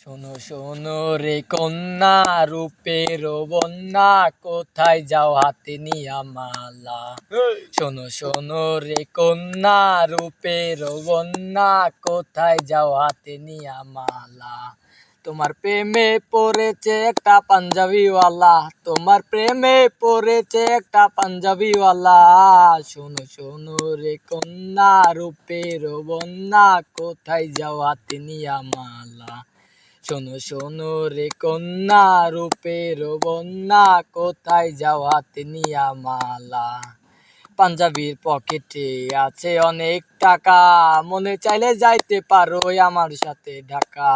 শোনো শোনো রে কন্যা রূপের বন্যা, কোথায় যাও হাতে নিয়া মালা। শোনো শোনো রে কন্যা রূপের বন্যা, কোথায় যাও হাতে নিয়া মালা। তোমার প্রেমে পড়েছে একটা পাঞ্জাবিওয়ালা, তোমার প্রেমে পড়েছে একটা পাঞ্জাবিওয়ালা। শোনো শোনো রে কন্যা রূপের বন্যা, কোথায় যাও হাতে নিয়া মালা। শোনো শোনো রে কন্যা রূপের বন্যা, কোথায় যাও হাতে নিয়া মালা। পাঞ্জাবির পকেটে আছে অনেক টাকা, মনে চাইলে যাইতে পারো আমার সাথে ঢাকা।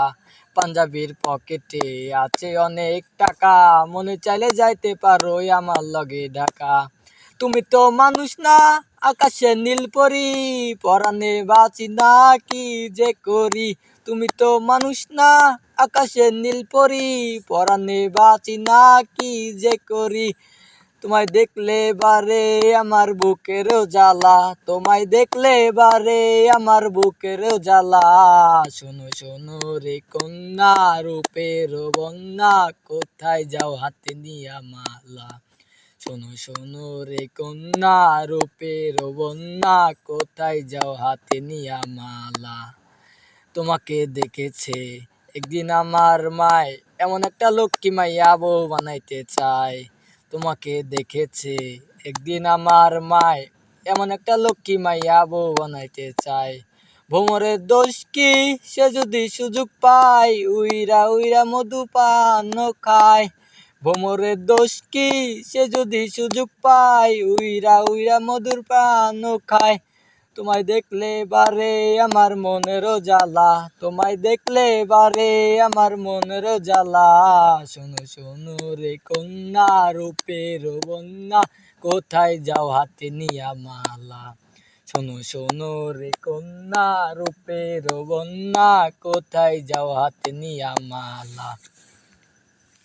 পাঞ্জাবির পকেটে আছে অনেক টাকা, মনে চাইলে যাইতে পারো আমার লগে ঢাকা। তুমি তো মানুষ না আকাশে নীল পরি, পরাণে বাঁচি না কি যে করি। তুমি তো মানুষ না আকাশে নীল পরি, পরাণে বাঁচি না কি যে করি। তোমায় দেখলে বারে আমার বুকেরও জ্বালা, তোমায় দেখলে বারে আমার বুকেরও জ্বালা। শোনো শোনো রে কন্যা রূপের বন্যা, কোথায় যাও হাতে নিয়া মালা। শোনো শোনো রে কন্যা রূপের বন্যা, কোথায় যাও হাতে নিয়া মালা। তোমাকে দেখেছে একদিন আমার মায়, এমন একটা লক্ষ্মী মাইয়া বউ বানাইতে চায়। তোমাকে দেখেছে একদিন আমার মায়, এমন একটা লক্ষ্মী মাইয়া বউ বানাইতে চায়। ভোমরের দোষ কি সে যদি সুযোগ পায়, উইরা উইরা মধু পান খায়। ভোমরের দোষ কি সে যদি সুযোগ পায়, উইরা উইরা মধুর পান খায়। তোমায় দেখলে বারে আমার মনেরও জ্বালা, তোমায় দেখলে বারে আমার মনেরও জ্বালা। শোনো শোনো রে কন্যা রূপের বন্যা, কোথায় যাও হাতে নিয়া মালা। শোনো শোনো রে কন্যা রূপের বন্যা, কোথায় যাও হাতে নিয়া মালা।